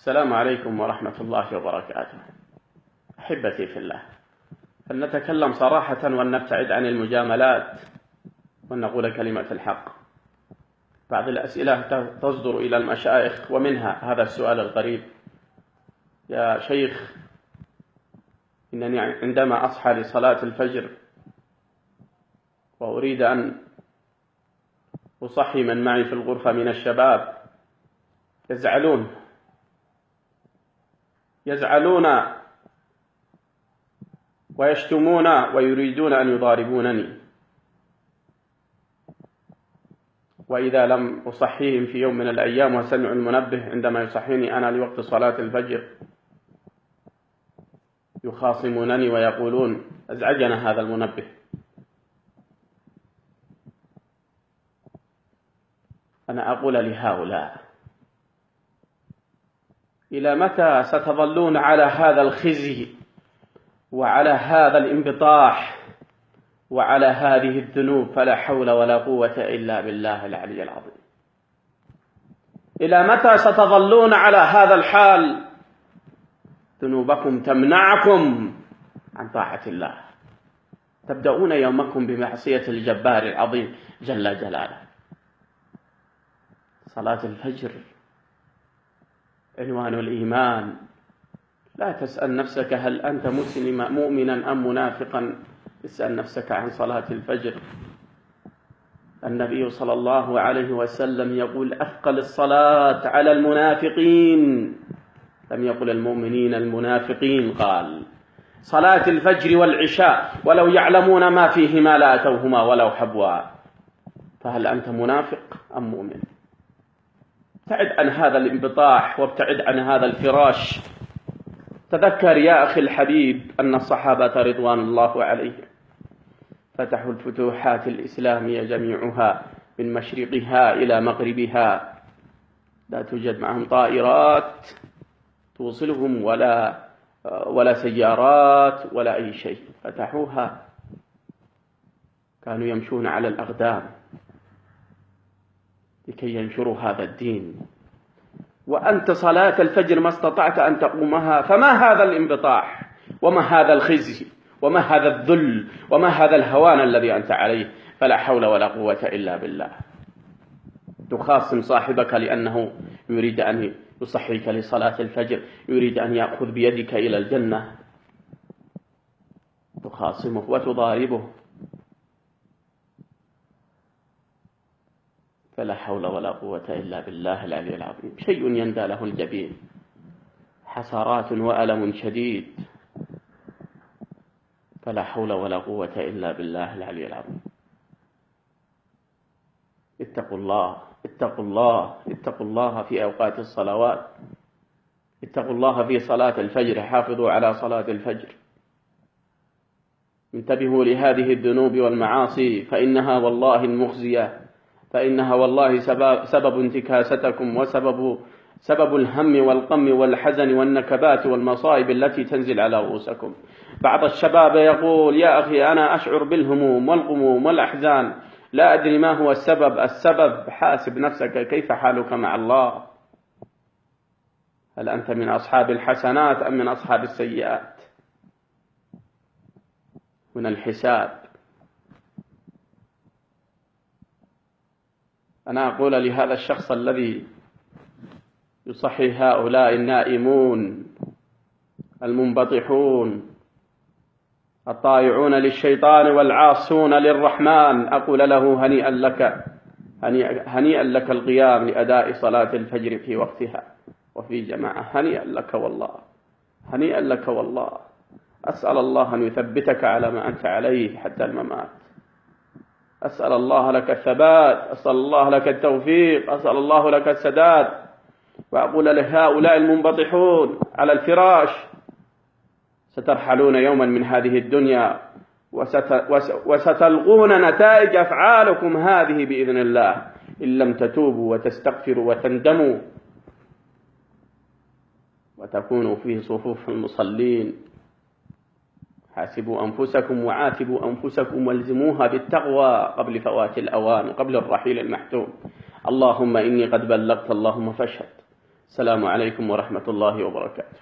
السلام عليكم ورحمة الله وبركاته. أحبتي في الله، فلنتكلم صراحة ولنبتعد عن المجاملات ونقول كلمة الحق. بعض الأسئلة تصدر إلى المشايخ، ومنها هذا السؤال الغريب: يا شيخ، إنني عندما أصحى لصلاة الفجر وأريد أن أصحي من معي في الغرفة من الشباب يزعلون ويشتمون ويريدون أن يضاربونني، وإذا لم أصحيهم في يوم من الأيام وسمعوا المنبه عندما يصحيني أنا لوقت صلاة الفجر يخاصمونني ويقولون: أزعجنا هذا المنبه. أنا أقول لهؤلاء: إلى متى ستظلون على هذا الخزي وعلى هذا الانبطاح وعلى هذه الذنوب؟ فلا حول ولا قوة إلا بالله العلي العظيم. إلى متى ستظلون على هذا الحال؟ ذنوبكم تمنعكم عن طاعة الله، تبدأون يومكم بمعصية الجبار العظيم جل جلاله. صلاة الفجر عنوان الإيمان. لا تسأل نفسك هل أنت مؤمنا أم منافقا، اسأل نفسك عن صلاة الفجر. النبي صلى الله عليه وسلم يقول: أثقل الصلاة على المنافقين، لم يقل المؤمنين المنافقين، قال صلاة الفجر والعشاء، ولو يعلمون ما فيهما لأتوهما ولو حبوا. فهل أنت منافق أم مؤمن؟ ابتعد عن هذا الانبطاح وابتعد عن هذا الفراش. تذكر يا أخي الحبيب أن الصحابة رضوان الله عليهم فتحوا الفتوحات الإسلامية جميعها من مشرقها إلى مغربها، لا توجد معهم طائرات توصلهم ولا سيارات ولا أي شيء. فتحوها، كانوا يمشون على الأقدام لكي ينشروا هذا الدين. وأنت صلاة الفجر ما استطعت أن تقومها، فما هذا الانبطاح وما هذا الخزي وما هذا الذل وما هذا الهوان الذي أنت عليه؟ فلا حول ولا قوة إلا بالله. تخاصم صاحبك لأنه يريد أن يصحيك لصلاة الفجر، يريد أن يأخذ بيدك إلى الجنة، تخاصمه وتضاربه، فلا حول ولا قوة إلا بالله العلي العظيم. شيء يندى له الجبين، حسرات وألم شديد، فلا حول ولا قوة إلا بالله العلي العظيم. اتقوا الله، اتقوا الله، اتقوا الله في أوقات الصلوات، اتقوا الله في صلاة الفجر، حافظوا على صلاة الفجر. انتبهوا لهذه الذنوب والمعاصي، فإنها والله المخزية، فإنها والله سبب انتكاستكم وسبب الهم والغم والحزن والنكبات والمصائب التي تنزل على رؤوسكم. بعض الشباب يقول: يا أخي، أنا أشعر بالهموم والغموم والأحزان، لا أدري ما هو السبب. حاسب نفسك، كيف حالك مع الله؟ هل أنت من أصحاب الحسنات أم من أصحاب السيئات؟ من الحساب. أنا أقول لهذا الشخص الذي يصحي هؤلاء النائمون المنبطحون الطائعون للشيطان والعاصون للرحمن، أقول له: هنيئا لك القيام لأداء صلاة الفجر في وقتها وفي جماعة. هنيئا لك والله، هنيئا لك والله. أسأل الله أن يثبتك على ما أنت عليه حتى الممات. أسأل الله لك الثبات، أسأل الله لك التوفيق، أسأل الله لك السداد. وأقول لهؤلاء المنبطحون على الفراش: سترحلون يوما من هذه الدنيا وستلقون نتائج أفعالكم هذه بإذن الله، إن لم تتوبوا وتستغفروا وتندموا وتكونوا في صفوف المصلين. حاسبوا أنفسكم وعاتبوا أنفسكم والزموها بالتقوى قبل فوات الأوان وقبل الرحيل المحتوم. اللهم إني قد بلغت، اللهم فاشهد. السلام عليكم ورحمة الله وبركاته.